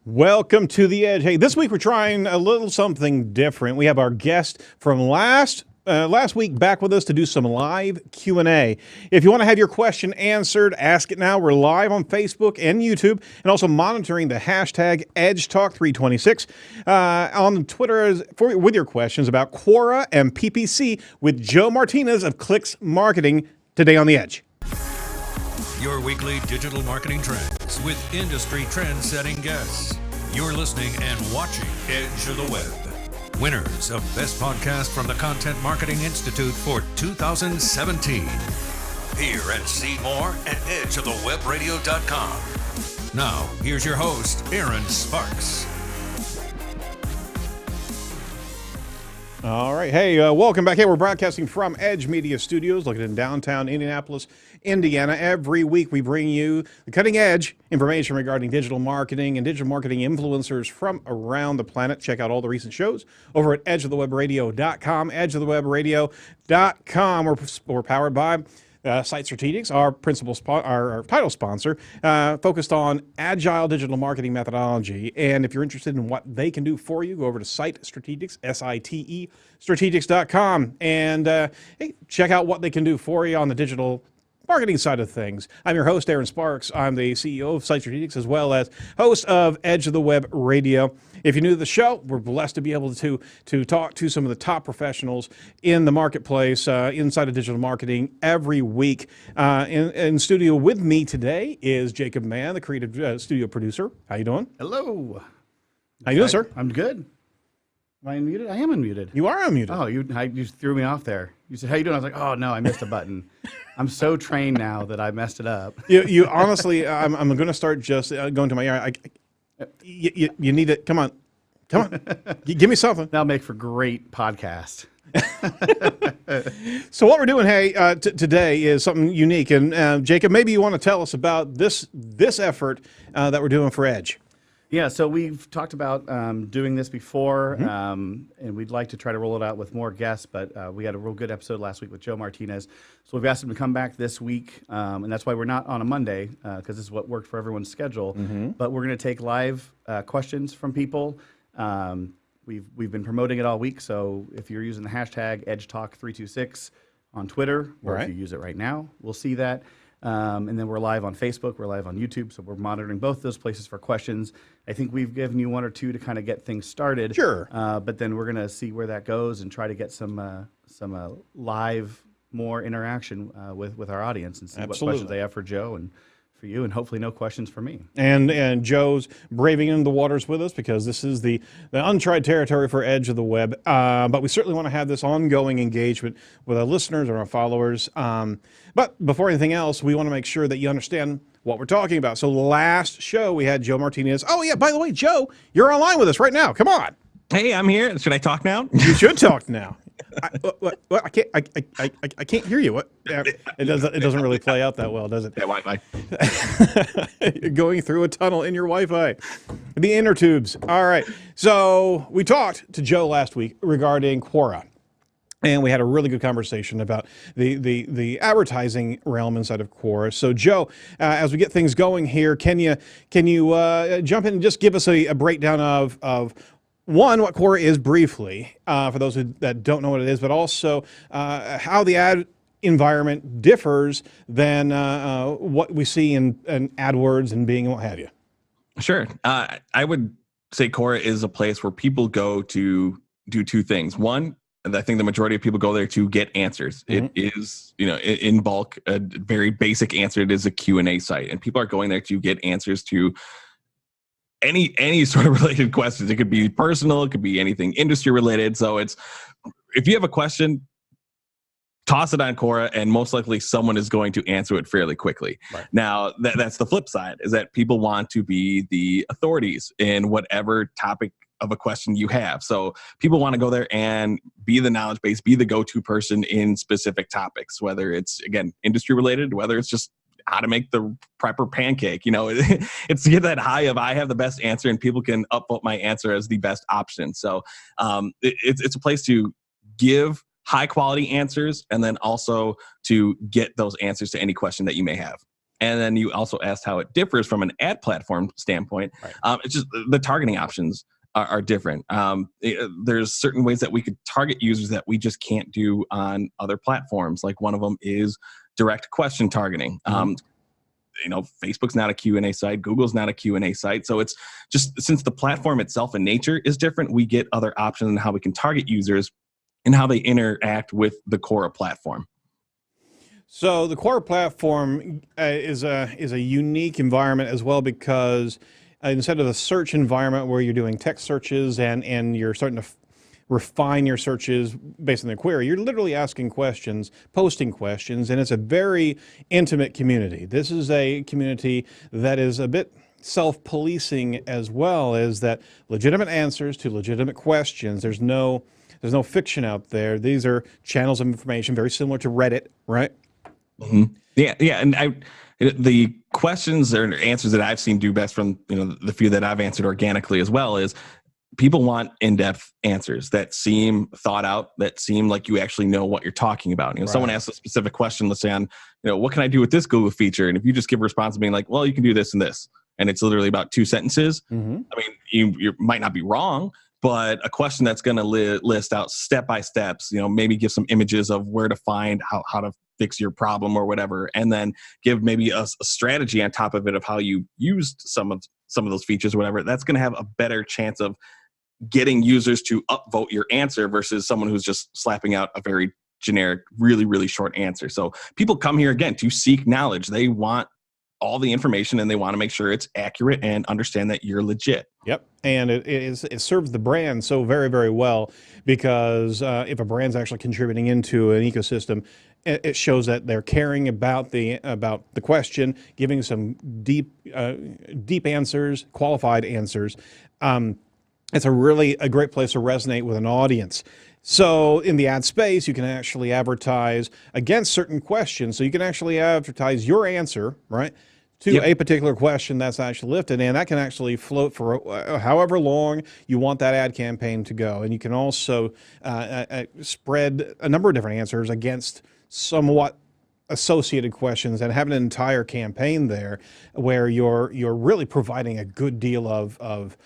Welcome to The Edge. Hey, this week we're trying a little something different. We have our guest from last week back with us to do some live Q&A. If you want to have your question answered, ask it now. We're live on Facebook and YouTube, and also monitoring the hashtag EdgeTalk326 on Twitter with your questions about Quora and PPC with Joe Martinez of Clicks Marketing today on The Edge. Your weekly digital marketing trends with industry trend-setting guests. You're listening and watching Edge of the Web. Winners of Best Podcast from the Content Marketing Institute for 2017. Hear and see more at edgeofthewebradio.com. Now, here's your host, Aaron Sparks. All right. Hey, welcome back. Hey, we're broadcasting from Edge Media Studios, located in downtown Indianapolis, Indiana. Every week we bring you the cutting edge information regarding digital marketing and digital marketing influencers from around the planet. Check out all the recent shows over at edgeofthewebradio.com, edgeofthewebradio.com. We're powered by Site Strategics, our our title sponsor, focused on agile digital marketing methodology. And if you're interested in what they can do for you, go over to Site Strategics, SITE, strategics.com, and hey, check out what they can do for you on the digital marketing side of things. I'm your host, Aaron Sparks. I'm the CEO of Site Strategics, as well as host of Edge of the Web Radio. If you're new to the show, we're blessed to be able to talk to some of the top professionals in the marketplace inside of digital marketing every week. In studio with me today is Jacob Mann, the creative studio producer. How you doing? Hello. How you doing, sir? I'm good. Am I unmuted? I am unmuted. You are unmuted. Oh, you threw me off there. You said, how you doing? I was like, oh, no, I missed a button. I'm so trained now that I messed it up. You honestly, I'm going to start just going to my ear. You need it. Come on. Give me something. That'll make for great podcast. So what we're doing, hey, today is something unique. And Jacob, maybe you want to tell us about this effort that we're doing for Edge. Yeah, so we've talked about doing this before, and we'd like to try to roll it out with more guests, but we had a real good episode last week with Joe Martinez. So we've asked him to come back this week, and that's why we're not on a Monday, because this is what worked for everyone's schedule. But we're going to take live questions from people. We've been promoting it all week, so if you're using the hashtag EdgeTalk326 on Twitter, or if you use it right now, we'll see that. And then we're live on Facebook, we're live on YouTube, so we're monitoring both those places for questions. I think we've given you one or two to kind of get things started. Sure. But then we're going to see where that goes and try to get some live, more interaction with our audience and see what questions they have for Joe and for you, and hopefully no questions for me. And Joe's braving into the waters with us because this is the untried territory for Edge of the Web. But we certainly want to have this ongoing engagement with our listeners and our followers. But before anything else, we want to make sure that you understand what we're talking about. So last show we had Joe Martinez. Oh yeah, by the way, Joe, you're online with us right now. Come on. Hey, I'm here. Should I talk now? You should talk now. I can't hear you. What? It doesn't really play out that well, does it? Yeah, Wi-Fi. You're going through a tunnel in your Wi-Fi. The inner tubes. All right. So we talked to Joe last week regarding Quora. And we had a really good conversation about the advertising realm inside of Quora. So, Joe, as we get things going here, can you jump in and just give us a breakdown of one, what Quora is briefly, for those that don't know what it is, but also how the ad environment differs than what we see in AdWords and Bing and what have you? Sure. I would say Quora is a place where people go to do two things. One, and I think the majority of people go there to get answers. It is, in bulk, a very basic answer. It is a Q&A site, and people are going there to get answers to any sort of related questions. It could be personal, it could be anything industry related. So if you have a question, toss it on Quora, and most likely someone is going to answer it fairly quickly. Right. Now, that's the flip side, is that people want to be the authorities in whatever topic of a question you have. So people want to go there and be the knowledge base, be the go-to person in specific topics, whether it's, again, industry related, whether it's just how to make the proper pancake. It's to get that high of I have the best answer and people can upvote my answer as the best option. So it's a place to give high quality answers and then also to get those answers to any question that you may have. And then you also asked how it differs from an ad platform standpoint. Right. It's just the targeting options are different. There's certain ways that we could target users that we just can't do on other platforms. Like one of them is direct question targeting. Facebook's not a Q&A site. Google's not a Q&A site. So it's just, since the platform itself in nature is different, we get other options on how we can target users and how they interact with the Cora platform. So the Quora platform is a unique environment as well, because instead of the search environment where you're doing text searches and you're starting to refine your searches based on the query, you're literally asking questions, posting questions, and it's a very intimate community. This is a community that is a bit self-policing as well, as that legitimate answers to legitimate questions. There's no fiction out there. These are channels of information very similar to Reddit, right? Mm-hmm. Yeah, and the questions or answers that I've seen do best from the few that I've answered organically as well is people want in-depth answers that seem thought out, that seem like you actually know what you're talking about. Right. Someone asks a specific question, let's say on what can I do with this Google feature, and if you just give a response being like, well, you can do this and this, and it's literally about 2 sentences. Mm-hmm. I mean, you might not be wrong, but a question that's going to list out step by steps, maybe give some images of where to find how to fix your problem or whatever, and then give maybe a strategy on top of it of how you used some of those features or whatever. That's going to have a better chance of getting users to upvote your answer versus someone who's just slapping out a very generic, really, really short answer. So people come here again to seek knowledge. They want all the information and they want to make sure it's accurate and understand that you're legit. Yep, and it serves the brand so very, very well, because if a brand's actually contributing into an ecosystem, it shows that they're caring about the question, giving some deep answers, qualified answers. It's a great place to resonate with an audience. So in the ad space, you can actually advertise against certain questions. So you can actually advertise your answer, right, to a particular question that's actually lifted, and that can actually float for however long you want that ad campaign to go. And you can also spread a number of different answers against somewhat associated questions and have an entire campaign there where you're really providing a good deal of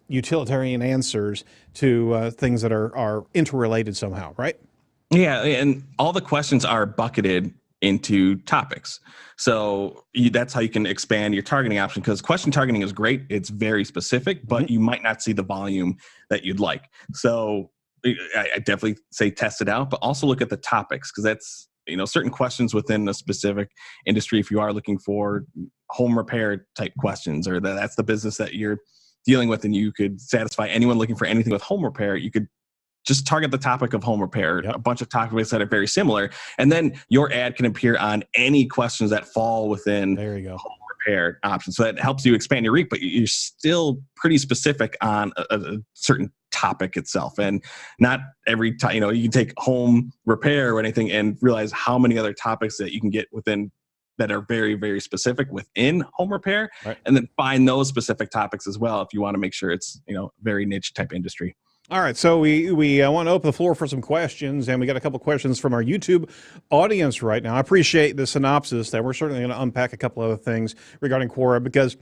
utilitarian answers to things that are interrelated somehow, right? Yeah, and all the questions are bucketed into topics. So that's how you can expand your targeting option, because question targeting is great. It's very specific, but you might not see the volume that you'd like. So I definitely say test it out, but also look at the topics, because that's, certain questions within a specific industry. If you are looking for home repair type questions, or that's the business that you're dealing with, and you could satisfy anyone looking for anything with home repair, you could just target the topic of home repair, a bunch of topics that are very similar, and then your ad can appear on any questions that fall within home repair options. So that helps you expand your reach, but you're still pretty specific on a certain topic itself. And not every time, you can take home repair or anything and realize how many other topics that you can get within that are very, very specific within home repair, and then find those specific topics as well if you want to make sure it's very niche type industry. All right, so we want to open the floor for some questions, and we got a couple questions from our YouTube audience right now. I appreciate the synopsis that we're certainly going to unpack a couple other things regarding Quora, because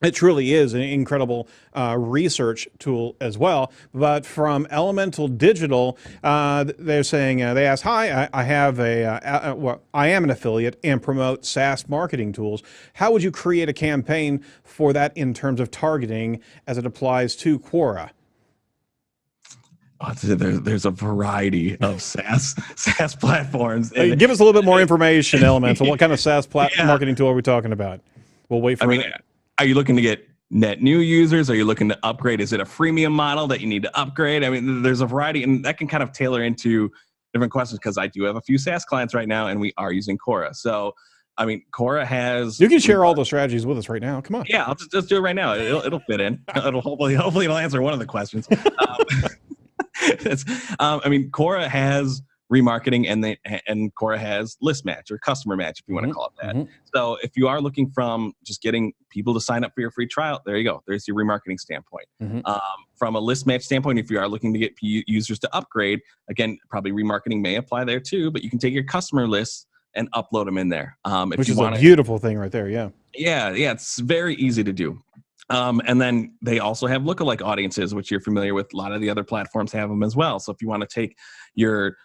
it truly is an incredible research tool as well. But from Elemental Digital, they're saying, they ask, hi, I am an affiliate and promote SaaS marketing tools. How would you create a campaign for that in terms of targeting as it applies to Quora? There's a variety of SaaS platforms. Give us a little bit more information, Elemental. What kind of SaaS marketing tool are we talking about? We'll wait for it. Are you looking to get net new users? Are you looking to upgrade? Is it a freemium model that you need to upgrade? I mean, there's a variety, and that can kind of tailor into different questions, because I do have a few SaaS clients right now, and we are using Cora. So, I mean, Cora has... You can share all those strategies with us right now. Come on. Yeah, I'll just do it right now. It'll fit in. Hopefully it'll answer one of the questions. I mean, Cora has remarketing, and Cora has list match or customer match, if you want to call it that. So if you are looking from just getting people to sign up for your free trial, there you go. There's your remarketing standpoint. From a list match standpoint, if you are looking to get users to upgrade, again, probably remarketing may apply there too, but you can take your customer lists, and upload them in there. If Which you is want a beautiful thing right there. Yeah. yeah, it's very easy to do. And then they also have lookalike audiences, which you're familiar with. A lot of the other platforms have them as well. So if you want to take your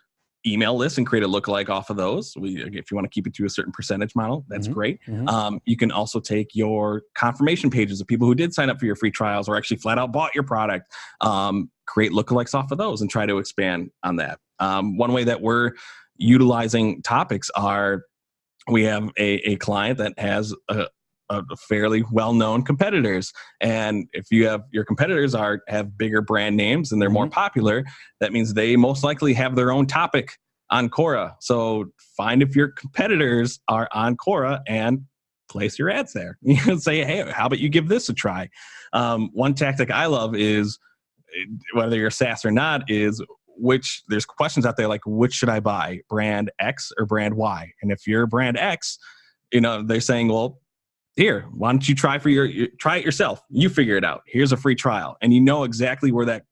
email list and create a lookalike off of those, if you want to keep it to a certain percentage model, that's great. You can also take your confirmation pages of people who did sign up for your free trials or actually flat out bought your product, create lookalikes off of those and try to expand on that. One way that we're utilizing topics are, we have a client that has a fairly well-known competitors, and if you have your competitors have bigger brand names and they're more popular, that means they most likely have their own topic on Cora. So find if your competitors are on Cora and place your ads there. You can say, hey, how about you give this a try? One tactic I love is, whether you're SaaS or not, is there's questions out there like, which should I buy, brand X or brand Y? And if you're brand X, they're saying, well, here, why don't you try it yourself? You figure it out. Here's a free trial, and you know exactly where that.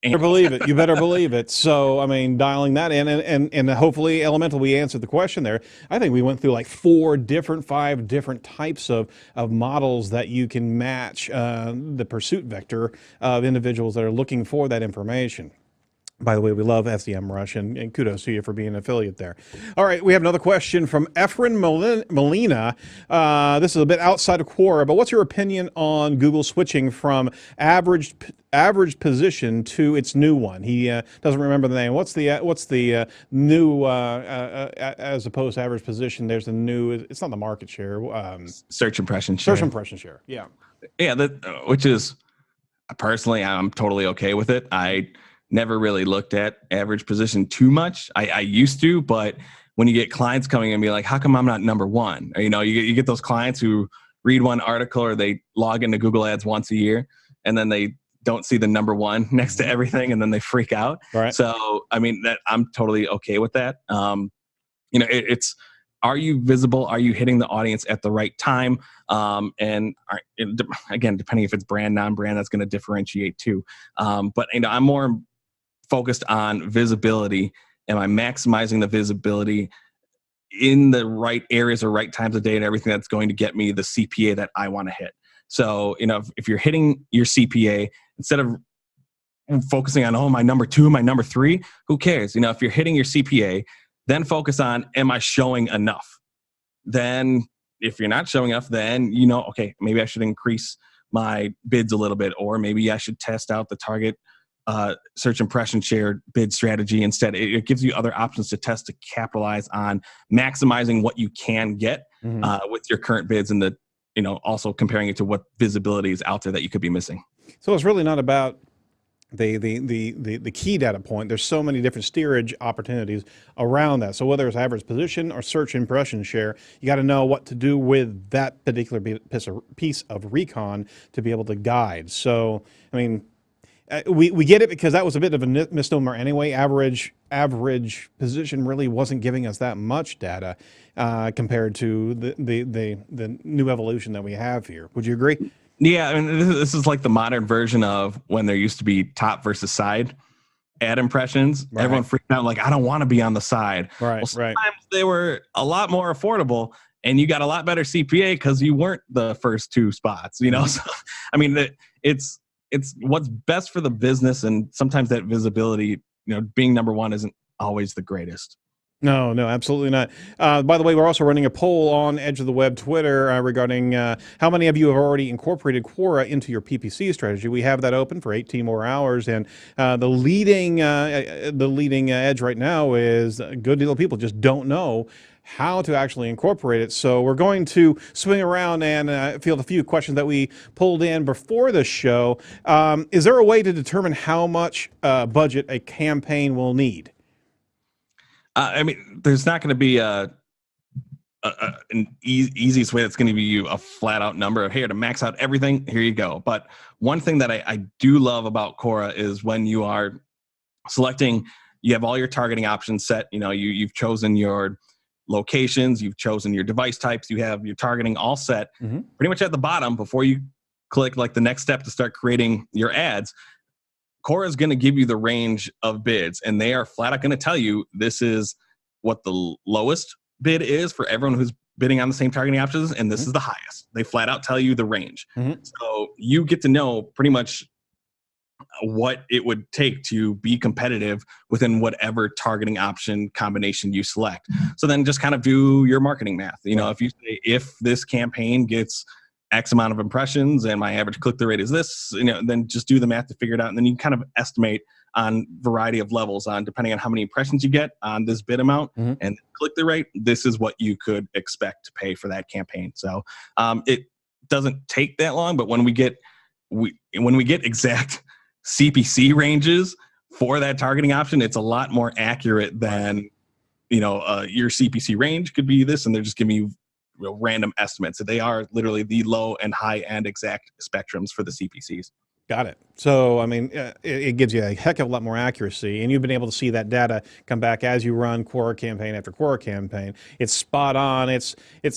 You better believe it. So, I mean, dialing that in, and hopefully, Elemental, we answered the question there. I think we went through like 5 different types of models that you can match the pursuit vector of individuals that are looking for that information. By the way, we love SEMrush, and kudos to you for being an affiliate there. All right, we have another question from Efren Molina. This is a bit outside of Quora, but what's your opinion on Google switching from average position to its new one? He doesn't remember the name. What's the new as opposed to average position? There's a new. It's not the market share. Search impression share. Search impression share. Yeah. Yeah. Which is, personally, I'm totally okay with it. I never really looked at average position too much. I used to, but when you get clients coming and be like, how come I'm not number one? Or, you get those clients who read one article or they log into Google Ads once a year and then they don't see the number one next to everything and then they freak out. Right. So, I mean, that I'm totally okay with that. It's, are you visible? Are you hitting the audience at the right time? Again, depending if it's brand, non-brand, that's going to differentiate too. But I'm more focused on visibility. Am I maximizing the visibility in the right areas or right times of day and everything that's going to get me the CPA that I want to hit? So, if you're hitting your CPA, instead of focusing on, my number 2, my number 3, who cares? If you're hitting your CPA, then focus on, am I showing enough? Then if you're not showing enough, then, okay, maybe I should increase my bids a little bit, or maybe I should test out the target search impression share bid strategy instead. It gives you other options to test to capitalize on maximizing what you can get with your current bids, and also comparing it to what visibility is out there that you could be missing. So it's really not about the key data point. There's so many different steerage opportunities around that. So whether it's average position or search impression share, you got to know what to do with that particular piece of recon to be able to guide. So, I mean, we get it, because that was a bit of a misnomer anyway. Average position really wasn't giving us that much data compared to the new evolution that we have here. Would you agree? Yeah, I mean, this is like the modern version of when there used to be top versus side ad impressions. Right. Everyone freaked out like, I don't want to be on the side. Right, well, sometimes they were a lot more affordable, and you got a lot better CPA because you weren't the first 2 spots. So, I mean, it's what's best for the business, and sometimes that visibility, being number 1 isn't always the greatest. No, absolutely not. By the way, we're also running a poll on Edge of the Web Twitter regarding how many of you have already incorporated Quora into your PPC strategy. We have that open for 18 more hours, and the leading edge right now is a good deal of people just don't know how to actually incorporate it. So we're going to swing around and field a few questions that we pulled in before the show. Is there a way to determine how much budget a campaign will need? I mean, there's not going to be an easiest way that's going to give you a flat out number of, here to max out everything, here you go. But one thing that I do love about Cora is when you are selecting, you have all your targeting options set. You've chosen your locations, you've chosen your device types, you have your targeting all set. Pretty much at the bottom, before you click like the next step to start creating your ads, Cora is going to give you the range of bids, and they are flat out going to tell you this is what the lowest bid is for everyone who's bidding on the same targeting options, and this is the highest. They flat out tell you the range. So you get to know pretty much what it would take to be competitive within whatever targeting option combination you select. So then just kind of do your marketing math. You know, if you say, if this campaign gets X amount of impressions and my average click-through rate is this, you know, then just do the math to figure it out. And then you kind of estimate on variety of levels on depending on how many impressions you get on this bid amount and click-through rate, this is what you could expect to pay for that campaign. So it doesn't take that long, but when we get exact CPC ranges for that targeting option, it's a lot more accurate than, you know, your CPC range could be this, and they're just giving you random estimates. So they are literally the low and high end exact spectrums for the CPCs. Got it. So, I mean, it gives you a heck of a lot more accuracy, and you've been able to see that data come back as you run Quora campaign after Quora campaign. It's spot on.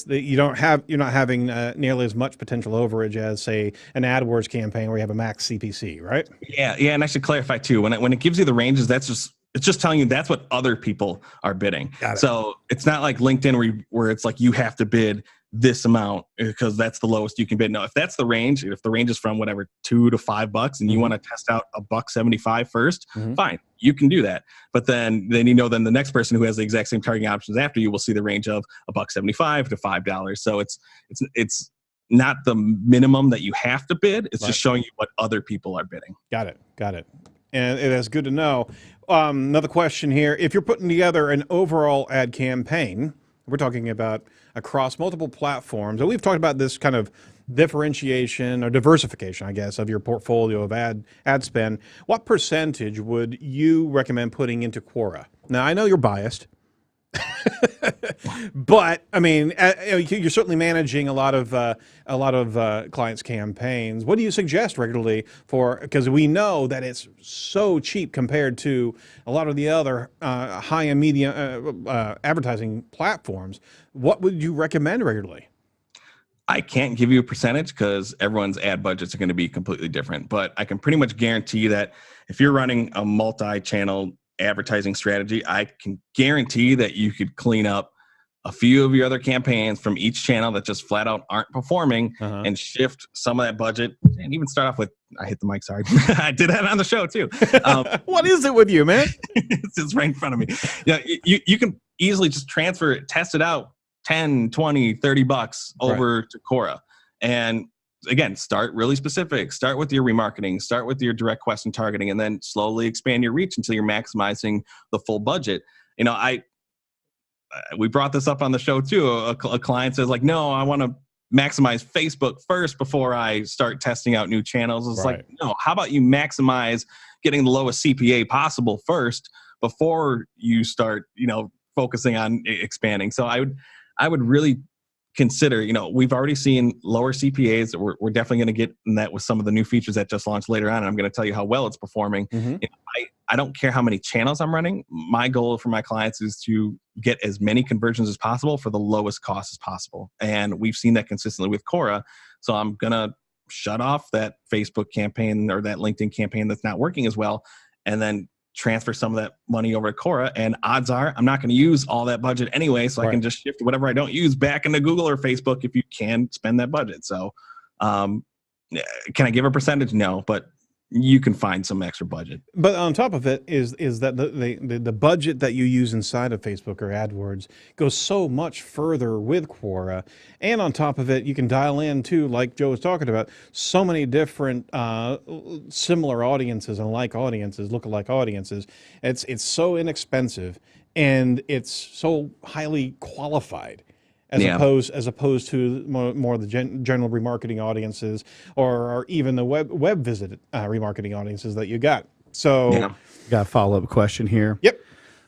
You're not having nearly as much potential overage as, say, an AdWords campaign where you have a max CPC, right? Yeah, and I should clarify too. When it gives you the ranges, it's just telling you that's what other people are bidding. So it's not like LinkedIn where it's like you have to bid this amount because that's the lowest you can bid. No, if that's the range, if the range is from whatever $2 to $5 and you want to test out $1.75 first, fine, you can do that. But then you know, then the next person who has the exact same targeting options after you will see the range of $1.75 to $5. So it's not the minimum that you have to bid. It's just showing you what other people are bidding. Got it. And it is good to know. Another question here. If you're putting together an overall ad campaign, we're talking about across multiple platforms, and we've talked about this kind of differentiation or diversification, I guess, of your portfolio of ad spend. What percentage would you recommend putting into Quora? Now, I know you're biased, but I mean, you're certainly managing a lot of clients' campaigns. What do you suggest regularly because we know that it's so cheap compared to a lot of the other high and medium advertising platforms. What would you recommend regularly? I can't give you a percentage because everyone's ad budgets are going to be completely different, but I can pretty much guarantee that if you're running a multi-channel advertising strategy, I can guarantee that you could clean up a few of your other campaigns from each channel that just flat out aren't performing and shift some of that budget and even start off with, I hit the mic, sorry. I did that on the show too. What is it with you, man? It's just right in front of me. Yeah, you can easily just transfer it, test it out, 10, 20, $30 over to Cora. And again, start really specific. Start with your remarketing, start with your direct question targeting, and then slowly expand your reach until you're maximizing the full budget. You know, we brought this up on the show too. A client says like, no, I want to maximize Facebook first before I start testing out new channels. It's like, no, how about you maximize getting the lowest CPA possible first before you start, you know, focusing on expanding. So I would really consider, you know, we've already seen lower CPAs. We're definitely going to get in that with some of the new features that just launched later on. And I'm going to tell you how well it's performing. You know, I don't care how many channels I'm running. My goal for my clients is to get as many conversions as possible for the lowest cost as possible. And we've seen that consistently with Cora. So I'm going to shut off that Facebook campaign or that LinkedIn campaign that's not working as well, and then transfer some of that money over to Cora. And odds are I'm not going to use all that budget anyway. So I can just shift whatever I don't use back into Google or Facebook if you can spend that budget. So can I give a percentage? No, but you can find some extra budget. But on top of it is that the budget that you use inside of Facebook or AdWords goes so much further with Quora. And on top of it, you can dial in too, like Joe was talking about, so many different similar audiences and like audiences, lookalike audiences. It's so inexpensive and it's so highly qualified. As opposed to more of the general remarketing audiences or even the web visit remarketing audiences that you got. So, got a follow-up question here. Yep.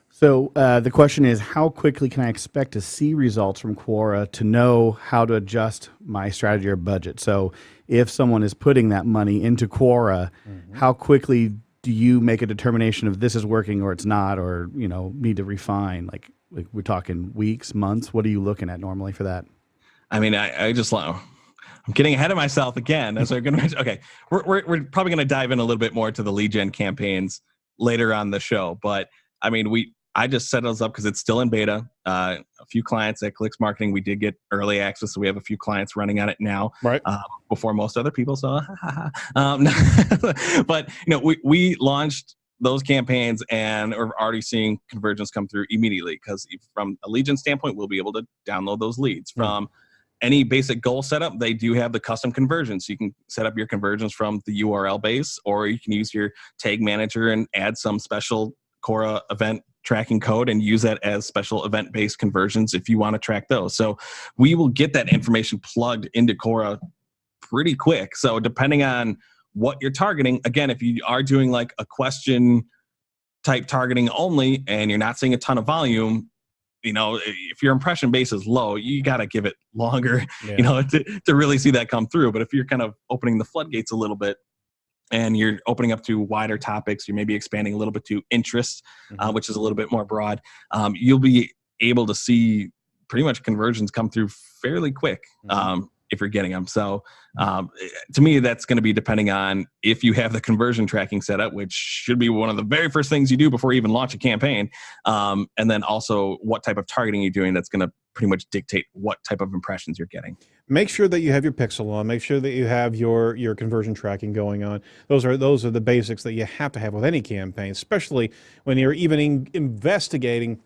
So the question is, how quickly can I expect to see results from Quora to know how to adjust my strategy or budget? So if someone is putting that money into Quora, how quickly do you make a determination if this is working or it's not, or, you know, need to refine? Like we're talking weeks, months. What are you looking at normally for that? I mean, I'm getting ahead of myself again. As we're going to mention. Okay, we're probably going to dive in a little bit more to the lead gen campaigns later on the show. But I mean, I just set those up because it's still in beta. A few clients at Clicks Marketing, we did get early access, so we have a few clients running on it now, Right. Before most other people. So, but we launched those campaigns and are already seeing conversions come through immediately, because from a lead gen standpoint, we'll be able to download those leads. From any basic goal setup, they do have the custom conversions. So you can set up your conversions from the URL base, or you can use your tag manager and add some special Cora event tracking code and use that as special event-based conversions if you want to track those. So we will get that information plugged into Cora pretty quick. So depending on what you're targeting, again, if you are doing like a question type targeting only and you're not seeing a ton of volume, if your impression base is low, you got to give it longer, to really see that come through. But if you're kind of opening the floodgates a little bit and you're opening up to wider topics, you may be expanding a little bit to interests, which is a little bit more broad, you'll be able to see pretty much conversions come through fairly quick. If you're getting them. So to me, that's going to be depending on if you have the conversion tracking set up, which should be one of the very first things you do before you even launch a campaign. And then also what type of targeting you're doing. That's going to pretty much dictate what type of impressions you're getting. Make sure that you have your pixel on. Make sure that you have your conversion tracking going on. Those are the basics that you have to have with any campaign, especially when you're even investigating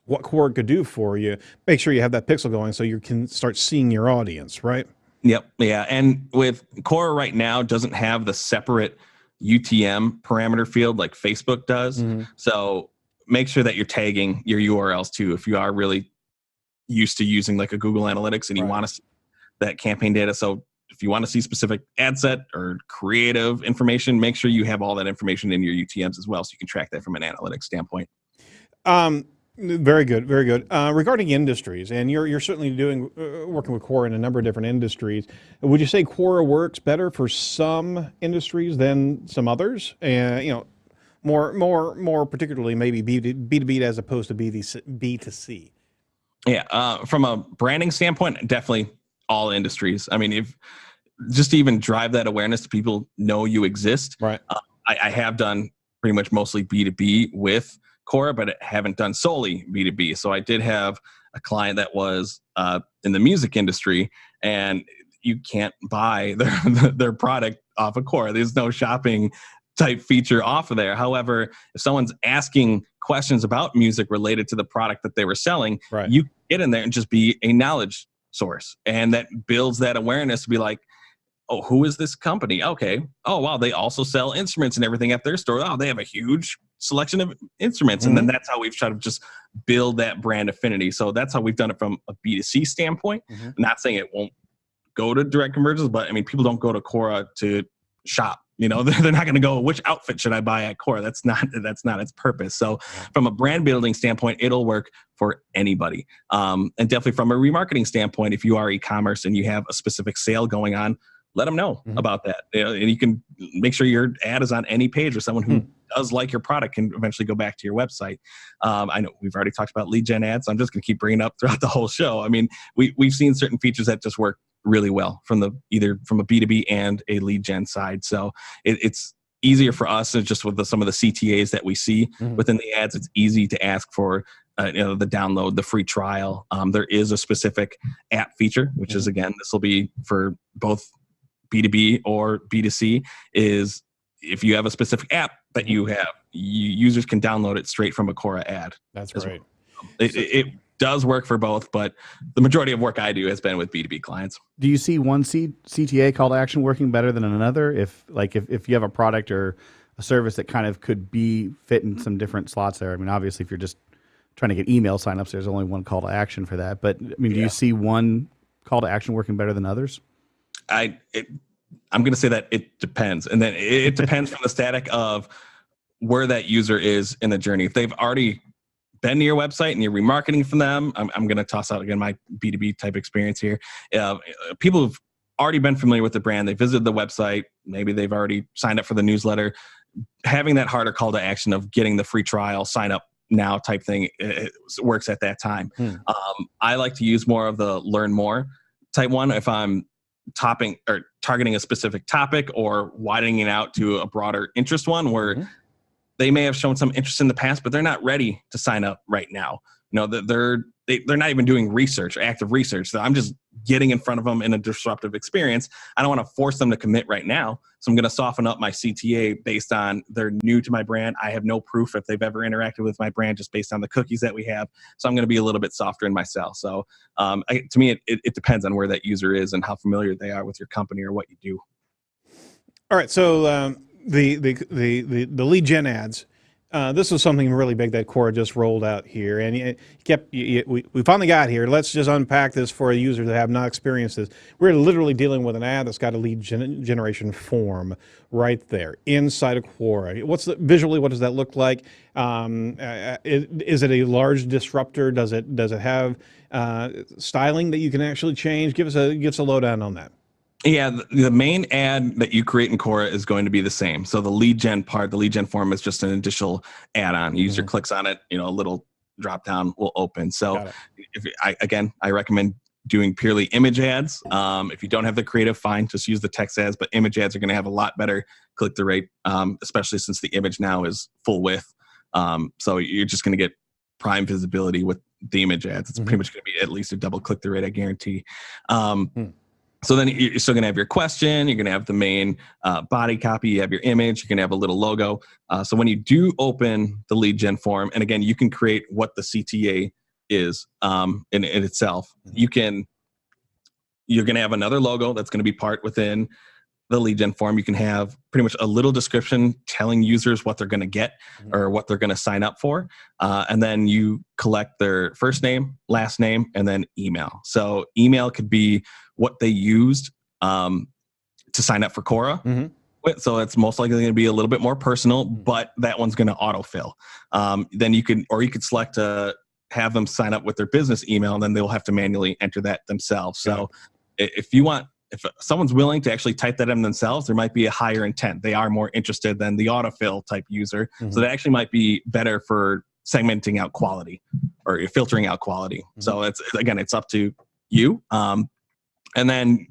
what Quora could do for you. Make sure you have that pixel going so you can start seeing your audience, right? Yep. Yeah. And with Cora right now doesn't have the separate UTM parameter field like Facebook does. So make sure that you're tagging your URLs too. If you are really used to using like a Google Analytics and you want to see that campaign data. So if you want to see specific ad set or creative information, make sure you have all that information in your UTMs as well, so you can track that from an analytics standpoint. Very good, very good. Regarding industries, and you're certainly doing working with Quora in a number of different industries. Would you say Quora works better for some industries than some others? More particularly maybe B2B as opposed to B2C. Yeah, from a branding standpoint, definitely all industries. I mean, if just to even drive that awareness to people know you exist. Right. I have done pretty much mostly B2B with Cora, but I haven't done solely B2B. So I did have a client that was in the music industry, and you can't buy their product off of Cora. There's no shopping type feature off of there. However, if someone's asking questions about music related to the product that they were selling, you get in there and just be a knowledge source. And that builds that awareness to be like, oh, who is this company? Okay. Oh, wow. They also sell instruments and everything at their store. Oh, they have a huge selection of instruments. And then that's how we've tried to just build that brand affinity. So that's how we've done it from a B2C standpoint. Not saying it won't go to direct conversions, but I mean, people don't go to Cora to shop. They're not going to go, which outfit should I buy at Cora? That's not its purpose. So from a brand building standpoint, it'll work for anybody. And definitely from a remarketing standpoint, if you are e-commerce and you have a specific sale going on, let them know about that. And you can make sure your ad is on any page where someone who does like your product can eventually go back to your website. I know we've already talked about lead gen ads. So I'm just going to keep bringing it up throughout the whole show. I mean, we've seen certain features that just work really well either from a B2B and a lead gen side. So it's easier for us, and just with some of the CTAs that we see within the ads, it's easy to ask for the download, the free trial. There is a specific app feature, which is, again, this will be for both B2B or B2C, is if you have a specific app that you have, users can download it straight from a Cora ad. That's right. Well. It does work for both, but the majority of work I do has been with B2B clients. Do you see one CTA call to action working better than another? If you have a product or a service that kind of could fit in some different slots there. I mean, obviously, if you're just trying to get email signups, there's only one call to action for that. But I mean, do you see one call to action working better than others? I'm going to say that it depends. And then it depends from the static of where that user is in the journey. If they've already been to your website and you're remarketing from them, I'm going to toss out again my B2B type experience here. People who've already been familiar with the brand, they visited the website, maybe they've already signed up for the newsletter, having that harder call to action of getting the free trial, sign up now type thing, it works at that time. I like to use more of the learn more type one if I'm targeting a specific topic or widening it out to a broader interest one, where they may have shown some interest in the past, but they're not ready to sign up right now. You know, they're not even doing research, active research. So I'm just getting in front of them in a disruptive experience. I don't want to force them to commit right now. So I'm going to soften up my CTA based on they're new to my brand. I have no proof if they've ever interacted with my brand just based on the cookies that we have. So I'm going to be a little bit softer in my sell. So to me, it depends on where that user is and how familiar they are with your company or what you do. All right. So the lead gen ads. This was something really big that Cora just rolled out here, and we finally got here. Let's just unpack this for a user that have not experienced this. We're literally dealing with an ad that's got a lead generation form right there inside of Quora. Visually? What does that look like? Is it a large disruptor? Does it have styling that you can actually change? Give us a lowdown on that. Yeah, the main ad that you create in Cora is going to be the same. So the lead gen part, the lead gen form is just an additional add-on. User clicks on it, a little drop down will open. So I recommend doing purely image ads. If you don't have the creative, fine, just use the text ads, but image ads are going to have a lot better click-through rate, especially since the image now is full width. So you're just going to get prime visibility with the image ads. It's pretty much going to be at least a double click-through rate, I guarantee. So then you're still going to have your question. You're going to have the main body copy. You have your image. You're going to have a little logo. So when you do open the lead gen form, and again, you can create what the CTA is in itself. You're going to have another logo that's going to be part within the lead gen form. You can have pretty much a little description telling users what they're going to get or what they're going to sign up for. And then you collect their first name, last name, and then email. So email could be what they used to sign up for Cora. So it's most likely going to be a little bit more personal, but that one's going to autofill. Then you could select to have them sign up with their business email, and then they'll have to manually enter that themselves. So if someone's willing to actually type that in themselves, there might be a higher intent. They are more interested than the autofill type user. So that actually might be better for segmenting out quality or filtering out quality. So it's up to you. And then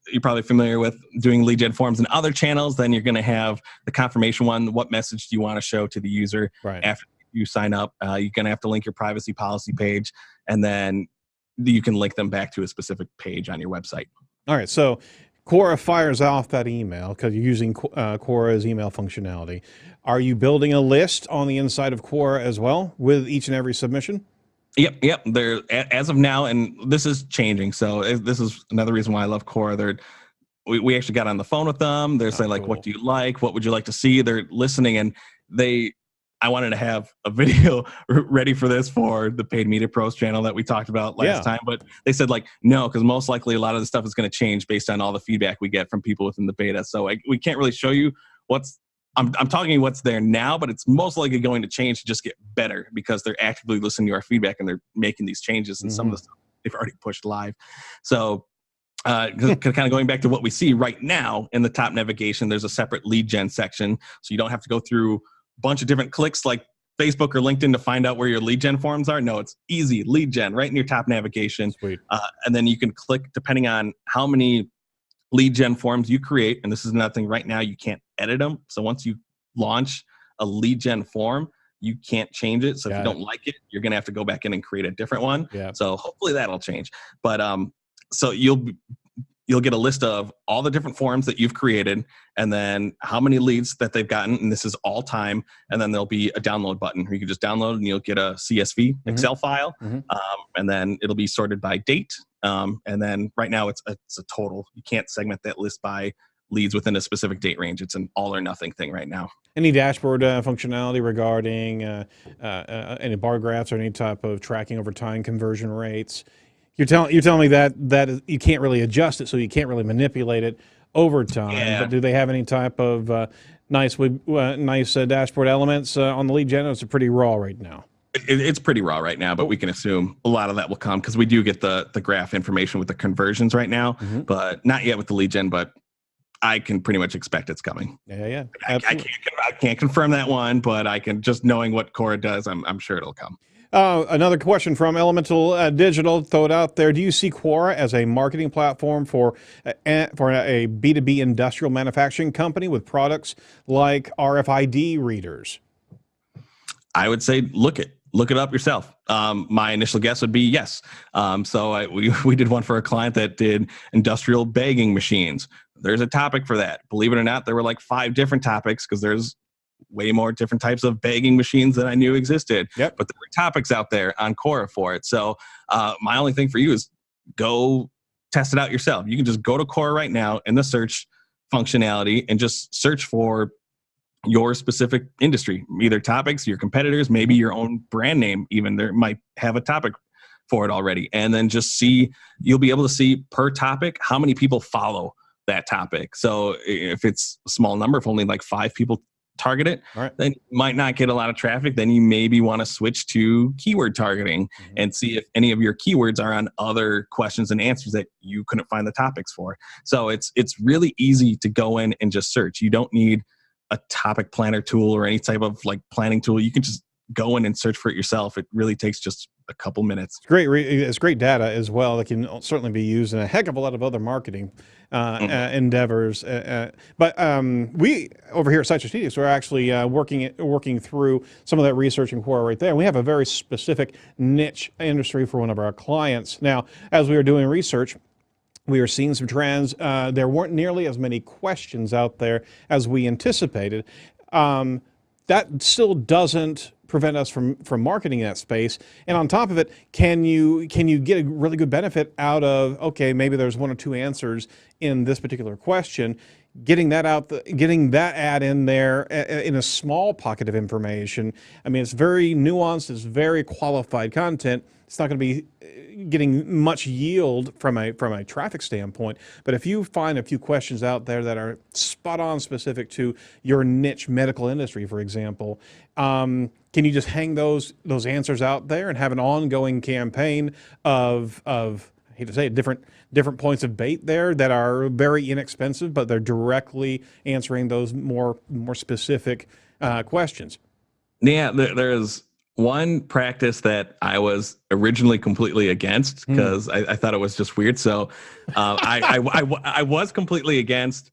you're probably familiar with doing lead gen forms in other channels. Then you're going to have the confirmation one. What message do you want to show to the user after you sign up? You're going to have to link your privacy policy page, and then you can link them back to a specific page on your website. All right. So Quora fires off that email because you're using Quora's email functionality. Are you building a list on the inside of Quora as well with each and every submission? Yep. There, as of now, and this is changing. So this is another reason why I love Cora. We actually got on the phone with them. They're saying like, what do you like? What would you like to see? They're listening, and I wanted to have a video ready for this for the Paid Media Pros channel that we talked about last time, but they said like, no, because most likely a lot of the stuff is going to change based on all the feedback we get from people within the beta. So we can't really show you I'm talking what's there now, but it's most likely going to change to just get better because they're actively listening to our feedback and they're making these changes, and some of the stuff they've already pushed live. So kind of going back to what we see right now in the top navigation, there's a separate lead gen section. So you don't have to go through a bunch of different clicks like Facebook or LinkedIn to find out where your lead gen forms are. No, it's easy. Lead gen right in your top navigation. Sweet. And then you can click depending on how many lead gen forms you create. And this is nothing right now. You can't edit them. So once you launch a lead gen form, you can't change it. So if you don't like it, you're going to have to go back in and create a different one. Yeah. So hopefully that'll change. But so you'll get a list of all the different forms that you've created and then how many leads that they've gotten. And this is all time. And then there'll be a download button where you can just download and you'll get a CSV Excel file. And then it'll be sorted by date. And then right now it's a total. You can't segment that list by leads within a specific date range. It's an all or nothing thing right now. Any dashboard functionality regarding any bar graphs or any type of tracking over time conversion rates? You're telling me that you can't really adjust it, so you can't really manipulate it over time. Yeah. But do they have any type of nice dashboard elements on the lead gen? It's pretty raw right now. It's pretty raw right now, but we can assume a lot of that will come because we do get the graph information with the conversions right now, but not yet with the lead gen. But I can pretty much expect it's coming. Yeah. I can't confirm that one, but I can, just knowing what Cora does, I'm sure it'll come. Another question from Elemental Digital, throw it out there. Do you see Quora as a marketing platform for a B2B industrial manufacturing company with products like RFID readers? I would say look it up yourself. My initial guess would be yes. We did one for a client that did industrial bagging machines. There's a topic for that. Believe it or not, there were like 5 different topics because there's way more different types of bagging machines than I knew existed. Yep. But there were topics out there on Cora for it. So my only thing for you is go test it out yourself. You can just go to Cora right now in the search functionality and just search for your specific industry, either topics, your competitors, maybe your own brand name, even there might have a topic for it already. And then just see, you'll be able to see per topic how many people follow that topic. So if it's a small number, if only like 5 people target it, right, then you might not get a lot of traffic. Then you maybe want to switch to keyword targeting and see if any of your keywords are on other questions and answers that you couldn't find the topics for. So it's really easy to go in and just search. You don't need a topic planner tool or any type of like planning tool. You can just go in and search for it yourself. It really takes just a couple minutes. It's great data as well that can certainly be used in a heck of a lot of other marketing endeavors. But we over here at Site Strategics, we're actually working through some of that research in Quora right there. We have a very specific niche industry for one of our clients. Now, as we were doing research, we are seeing some trends. There weren't nearly as many questions out there as we anticipated. That still doesn't prevent us from marketing in that space. And on top of it, can you get a really good benefit out of, okay, maybe there's 1 or 2 answers in this particular question, getting that getting that ad in there in a small pocket of information. I mean, it's very nuanced, it's very qualified content. It's not going to be getting much yield from a traffic standpoint, but if you find a few questions out there that are spot on specific to your niche medical industry, for example, can you just hang those answers out there and have an ongoing campaign of I hate to say it, different points of bait there that are very inexpensive, but they're directly answering those more specific questions? Yeah, there's one practice that I was originally completely against because I thought it was just weird. So I was completely against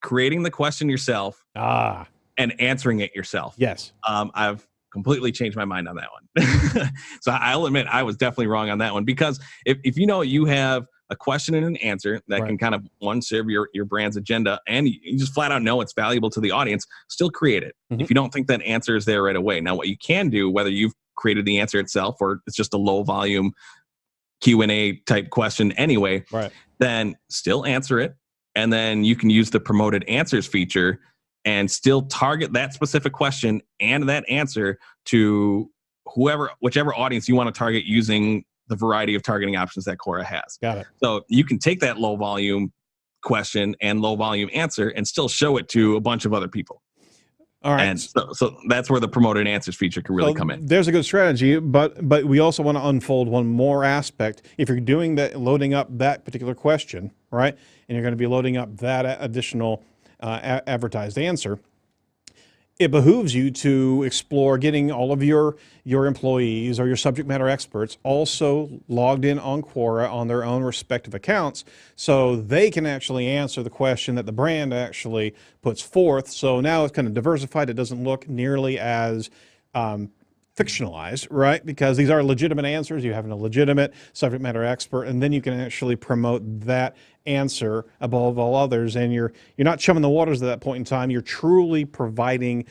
creating the question yourself and answering it yourself. Yes. I've completely changed my mind on that one. So I'll admit I was definitely wrong on that one, because if you have a question and an answer that can kind of serve your brand's agenda, and you just flat out know it's valuable to the audience, still create it. If you don't think that answer is there right away. Now, what you can do, whether you've created the answer itself or it's just a low volume Q&A type question anyway, then still answer it. And then you can use the promoted answers feature and still target that specific question and that answer to whichever audience you want to target using the variety of targeting options that Cora has. Got it. So you can take that low volume question and low volume answer and still show it to a bunch of other people. All right. And so that's where the promoted answers feature can really come in. There's a good strategy, but we also want to unfold one more aspect. If you're doing that, loading up that particular question, right, and you're going to be loading up that additional advertised answer, it behooves you to explore getting all of your employees or your subject matter experts also logged in on Quora on their own respective accounts, so they can actually answer the question that the brand actually puts forth. So now it's kind of diversified. It doesn't look nearly as fictionalized, right? Because these are legitimate answers. You have a legitimate subject matter expert, and then you can actually promote that answer above all others. And you're not chumming the waters at that point in time. You're truly providing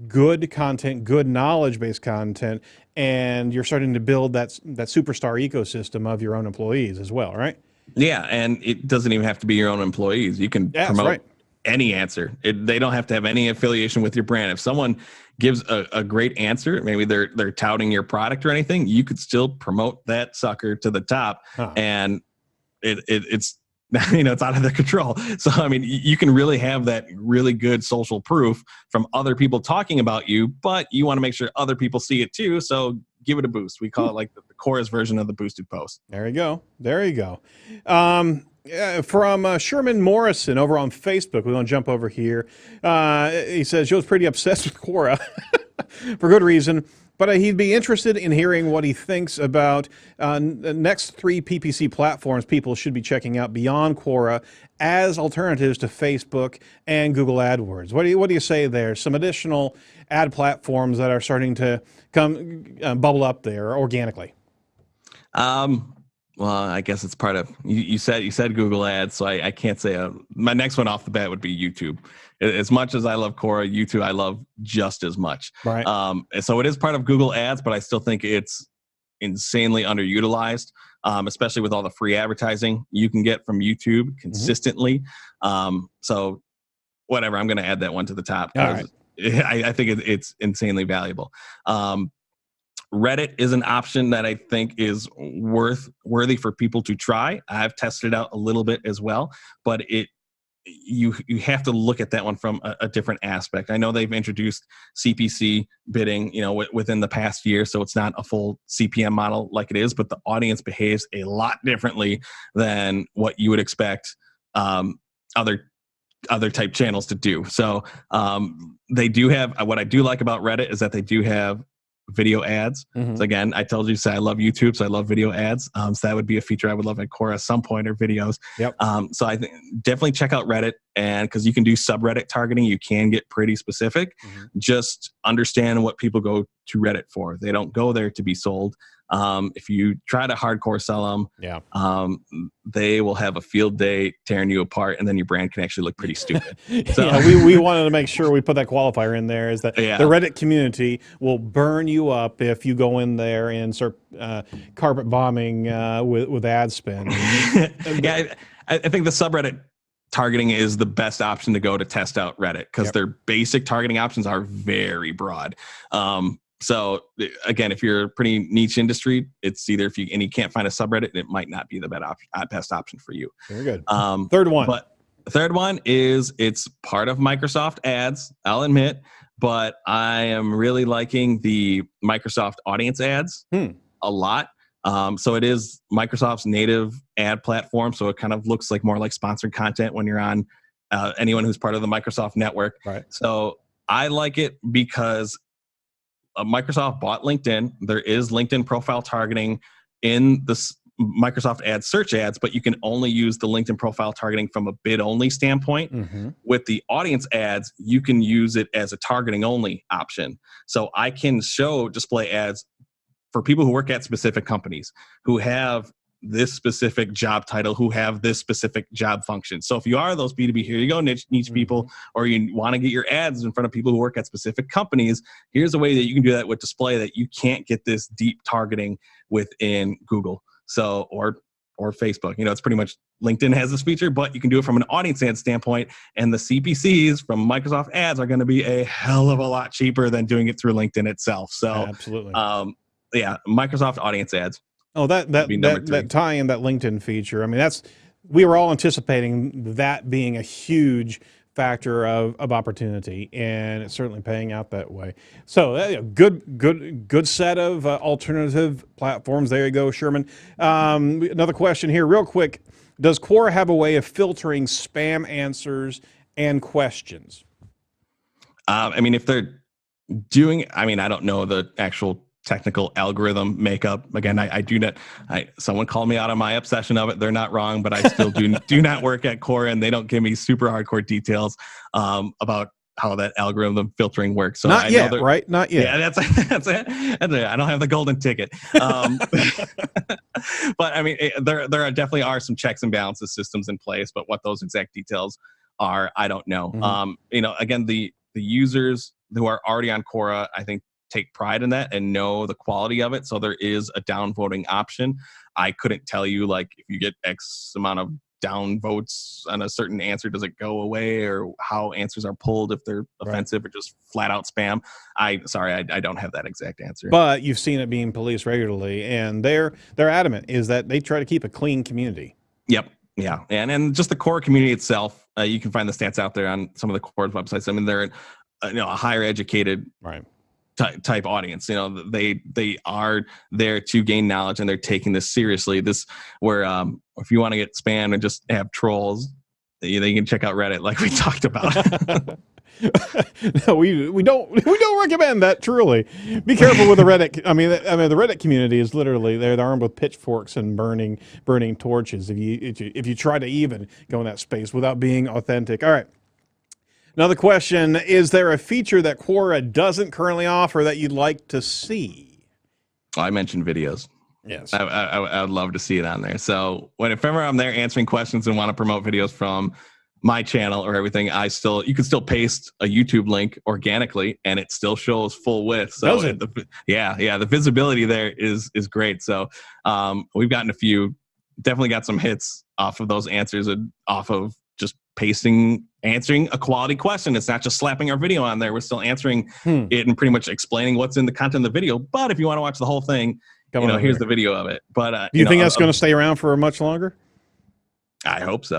good content, good knowledge-based content, and you're starting to build that superstar ecosystem of your own employees as well, right? Yeah, and it doesn't even have to be your own employees. You can promote any answer. They don't have to have any affiliation with your brand. If someone gives a great answer, maybe they're touting your product or anything, you could still promote that sucker to the top, and it's it's out of their control. So I mean, you can really have that really good social proof from other people talking about you, but you want to make sure other people see it too. So give it a boost. We call it like the Cora's version of the boosted post. There you go. There you go. From Sherman Morrison over on Facebook, we want to jump over here. He says, Joe's pretty obsessed with Cora for good reason. But he'd be interested in hearing what he thinks about the next 3 PPC platforms people should be checking out beyond Quora as alternatives to Facebook and Google AdWords. What do you say there? Some additional ad platforms that are starting to come bubble up there organically. Well, I guess it's part of you said Google Ads, so I can't say my next one off the bat would be YouTube. As much as I love Quora, YouTube I love just as much. Right. So it is part of Google Ads, but I still think it's insanely underutilized, especially with all the free advertising you can get from YouTube consistently. So whatever, I'm going to add that one to the top. All right. I think it's insanely valuable. Reddit is an option that I think is worthy for people to try. I've tested it out a little bit as well, but you have to look at that one from a different aspect. I know they've introduced CPC bidding, within the past year, so it's not a full CPM model like it is, but the audience behaves a lot differently than what you would expect other type channels to do. So they do have, what I do like about Reddit is that they do have video ads. So again, I told you, I love YouTube, so I love video ads. So that would be a feature I would love at Quora at some point, or videos. Yep. So I think definitely check out Reddit, and because you can do subreddit targeting, you can get pretty specific. Just understand what people go to Reddit for. They don't go there to be sold. If you try to hardcore sell them, they will have a field day tearing you apart, and then your brand can actually look pretty stupid. So, we wanted to make sure we put that qualifier in there, is that the Reddit community will burn you up if you go in there and start carpet bombing with ad spend. I think the subreddit targeting is the best option to go to test out Reddit, because their basic targeting options are very broad. So again, if you're a pretty niche industry, it's either and you can't find a subreddit, it might not be the best option for you. Very good. Third one. But the third one is, it's part of Microsoft Ads, I'll admit, but I am really liking the Microsoft Audience Ads a lot. So it is Microsoft's native ad platform, so it kind of looks like more like sponsored content when you're on anyone who's part of the Microsoft network. Right. So I like it because Microsoft bought LinkedIn. There is LinkedIn profile targeting in the Microsoft Ads search ads, but you can only use the LinkedIn profile targeting from a bid-only standpoint. With the audience ads, you can use it as a targeting-only option. So I can display ads for people who work at specific companies, who have this specific job title, who have this specific job function. So if you are those B2B, here you go, niche people, or you want to get your ads in front of people who work at specific companies, here's a way that you can do that with display that you can't get this deep targeting within Google. So, or Facebook. It's pretty much, LinkedIn has this feature, but you can do it from an audience ad standpoint, and the CPCs from Microsoft Ads are going to be a hell of a lot cheaper than doing it through LinkedIn itself. So absolutely. Microsoft Audience Ads. Oh, that tie in, that LinkedIn feature. I mean, we were all anticipating that being a huge factor of opportunity, and it's certainly paying out that way. So good set of alternative platforms. There you go, Sherman. Another question here, real quick. Does Quora have a way of filtering spam answers and questions? If they're doing, I don't know the actual technical algorithm makeup. Again, I do not. Someone called me out on my obsession of it. They're not wrong, but I still do not work at Quora, and they don't give me super hardcore details about how that algorithm filtering works. So not yet, right? Not yet. Yeah, that's it. I don't have the golden ticket. But there definitely are some checks and balances systems in place, but what those exact details are, I don't know. Again, the users who are already on Quora, I think, take pride in that and know the quality of it. So there is a downvoting option. I couldn't tell you, like, if you get X amount of downvotes on a certain answer, does it go away, or how answers are pulled if they're offensive or just flat out spam. I don't have that exact answer. But you've seen it being policed regularly, and they're adamant is that they try to keep a clean community. Yep. Yeah. And just the Quora community itself, you can find the stats out there on some of the Quora websites. They're a higher educated type audience. They are there to gain knowledge, and they're taking this seriously. Where if you want to get spam and just have trolls, they can check out Reddit, like we talked about. No, we don't recommend that. Truly, be careful with the Reddit. I mean, the Reddit community is literally they're armed with pitchforks and burning torches. If you try to even go in that space without being authentic. All right. Another question: is there a feature that Quora doesn't currently offer that you'd like to see? I mentioned videos. Yes, I would love to see it on there. So if ever I'm there answering questions and want to promote videos from my channel or everything, you can still paste a YouTube link organically and it still shows full width. So does it? The visibility there is great. So we've gotten definitely got some hits off of those answers and off of just answering a quality question. It's not just slapping our video on there. We're still answering it and pretty much explaining what's in the content of the video. But if you want to watch the whole thing, here's the video of it. But do you think that's going to stay around for much longer? I hope so.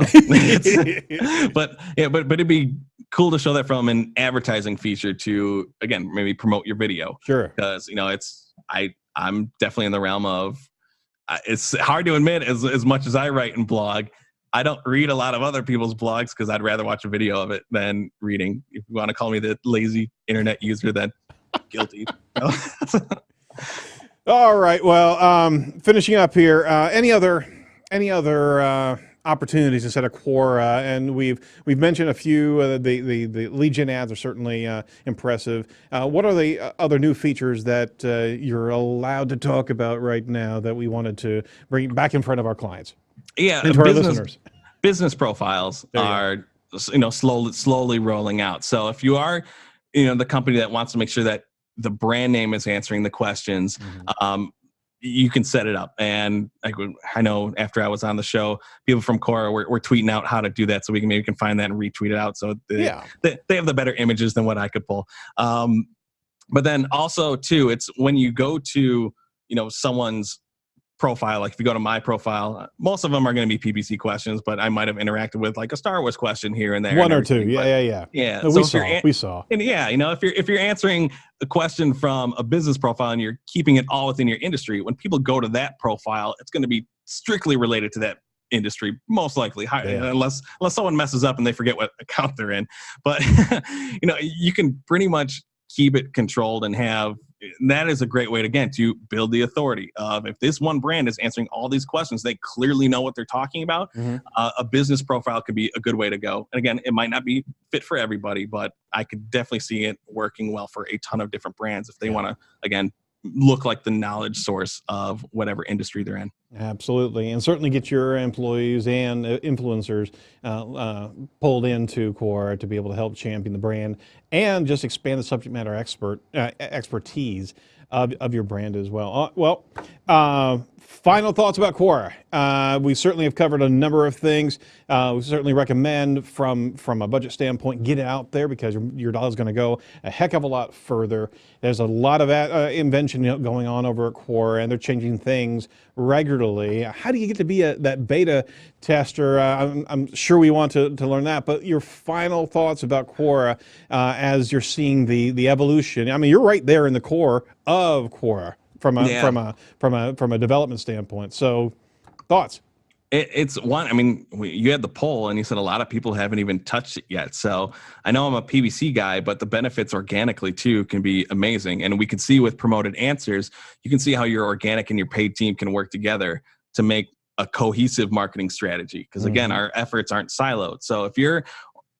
But it'd be cool to show that from an advertising feature to, again, maybe promote your video. Sure. Because I'm definitely in the realm of it's hard to admit as much as I write and blog, I don't read a lot of other people's blogs because I'd rather watch a video of it than reading. If you want to call me the lazy internet user, then guilty. All right. Well, finishing up here. Any other opportunities instead of Quora? And we've mentioned a few. The lead gen ads are certainly impressive. What are the other new features that you're allowed to talk about right now that we wanted to bring back in front of our clients? Yeah, and to our listeners. Business profiles are slowly rolling out. So if you are the company that wants to make sure that the brand name is answering the questions, you can set it up. And I know after I was on the show, people from Cora were tweeting out how to do that, so maybe we can find that and retweet it out. So they have the better images than what I could pull. But then also too, it's when you go to someone's profile, like if you go to my profile, most of them are going to be PPC questions, but I might have interacted with like a Star Wars question here and there. One or two. Yeah. No, so we saw. And if you're answering a question from a business profile and you're keeping it all within your industry, when people go to that profile, it's going to be strictly related to that industry, most likely, unless someone messes up and they forget what account they're in. But you can pretty much keep it controlled and that is a great way to build the authority of, if this one brand is answering all these questions, they clearly know what they're talking about. A business profile could be a good way to go. And again, it might not be fit for everybody, but I could definitely see it working well for a ton of different brands if they want to, again, look like the knowledge source of whatever industry they're in. Absolutely. And certainly get your employees and influencers pulled into Quora to be able to help champion the brand and just expand the subject matter expertise of your brand as well. Final thoughts about Quora. We certainly have covered a number of things. We certainly recommend from a budget standpoint, get it out there because your dollar is going to go a heck of a lot further. There's a lot of invention going on over at Quora, and they're changing things regularly. How do you get to be that beta tester? I'm sure we want to learn that, but your final thoughts about Quora as you're seeing the evolution. I mean, you're right there in the core of Quora from a development standpoint. So, thoughts? It's one. I mean, you had the poll, and you said a lot of people haven't even touched it yet. So I know I'm a PPC guy, but the benefits organically too can be amazing. And we can see with promoted answers, you can see how your organic and your paid team can work together to make a cohesive marketing strategy. Because again, our efforts aren't siloed. So if you're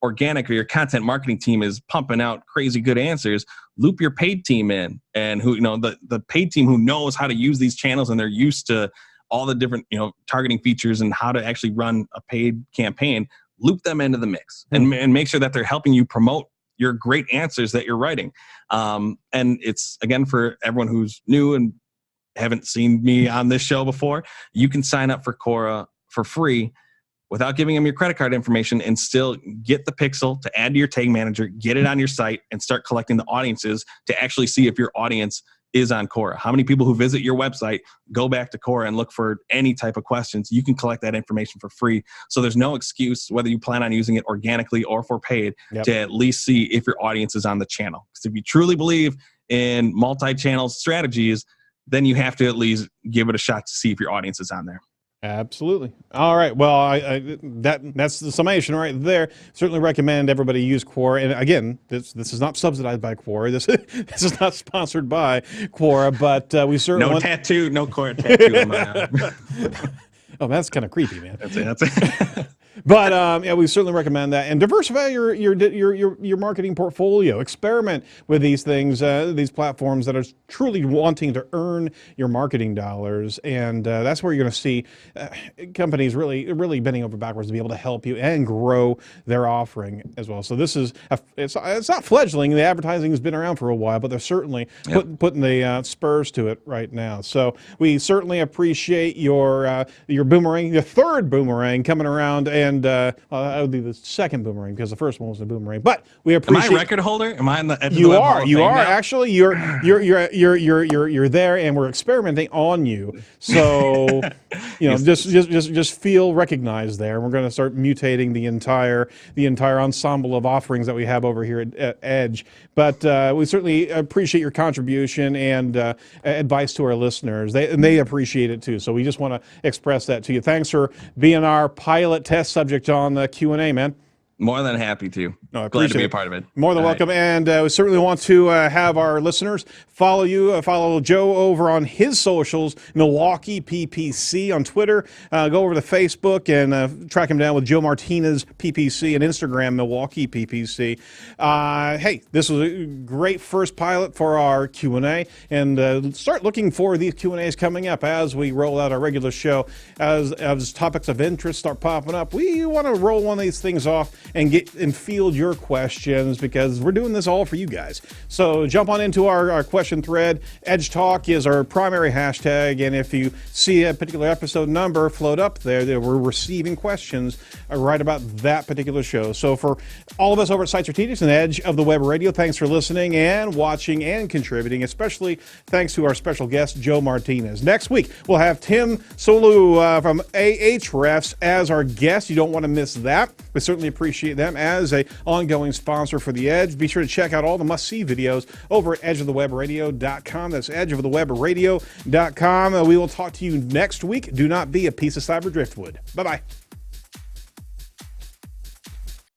organic or your content marketing team is pumping out crazy good answers, loop your paid team in, and the paid team who knows how to use these channels and they're used to all the different targeting features and how to actually run a paid campaign, loop them into the mix and make sure that they're helping you promote your great answers that you're writing. And it's, again, for everyone who's new and haven't seen me on this show before, you can sign up for Cora for free without giving them your credit card information and still get the pixel to add to your tag manager, get it on your site, and start collecting the audiences to actually see if your audience is on Cora. How many people who visit your website go back to Cora and look for any type of questions? You can collect that information for free. So there's no excuse, whether you plan on using it organically or for paid, to at least see if your audience is on the channel. Because if you truly believe in multi-channel strategies, then you have to at least give it a shot to see if your audience is on there. Absolutely. All right. Well, that's the summation right there. Certainly recommend everybody use Quora. And again, this is not subsidized by Quora. This is not sponsored by Quora, but we certainly no Cora tattoo in my arm. Oh, that's kind of creepy, man. That's it. But yeah, we certainly recommend that, and diversify your marketing portfolio. Experiment with these things, these platforms that are truly wanting to earn your marketing dollars, and that's where you're going to see companies really bending over backwards to be able to help you and grow their offering as well. So this is it's not fledgling. The advertising has been around for a while, but they're certainly putting the spurs to it right now. So we certainly appreciate your boomerang, your third boomerang coming around. And I would do the second boomerang because the first one was a boomerang. But we appreciate. Am I record holder? Am I in the Edge of the You Web are. Hall of You Fame are now? actually. You're there, and we're experimenting on you. So just feel recognized there. We're going to start mutating the entire ensemble of offerings that we have over here at Edge. But we certainly appreciate your contribution and advice to our listeners. They appreciate it too. So we just want to express that to you. Thanks for being our pilot test subject on the Q&A, man. More than happy to. No, I Glad to appreciate be it. a part of it. More than welcome. And we certainly want to have our listeners follow you. Follow Joe over on his socials, Milwaukee PPC on Twitter. Go over to Facebook and track him down with Joe Martinez PPC and Instagram, Milwaukee PPC. Hey, this was a great first pilot for our Q&A. And start looking for these Q&As coming up as we roll out our regular show. As topics of interest start popping up, we want to roll one of these things off and field your questions because we're doing this all for you guys. So jump on into our question thread. Edge Talk is our primary hashtag, and if you see a particular episode number float up there, we're receiving questions right about that particular show. So for all of us over at Site Strategics and Edge of the Web Radio, thanks for listening and watching and contributing, especially thanks to our special guest, Joe Martinez. Next week, we'll have Tim Solu from Ahrefs as our guest. You don't want to miss that. We certainly appreciate them as an ongoing sponsor for the Edge. Be sure to check out all the must-see videos over at edgeofthewebradio.com. That's edgeofthewebradio.com. We will talk to you next week. Do not be a piece of cyber driftwood. Bye-bye.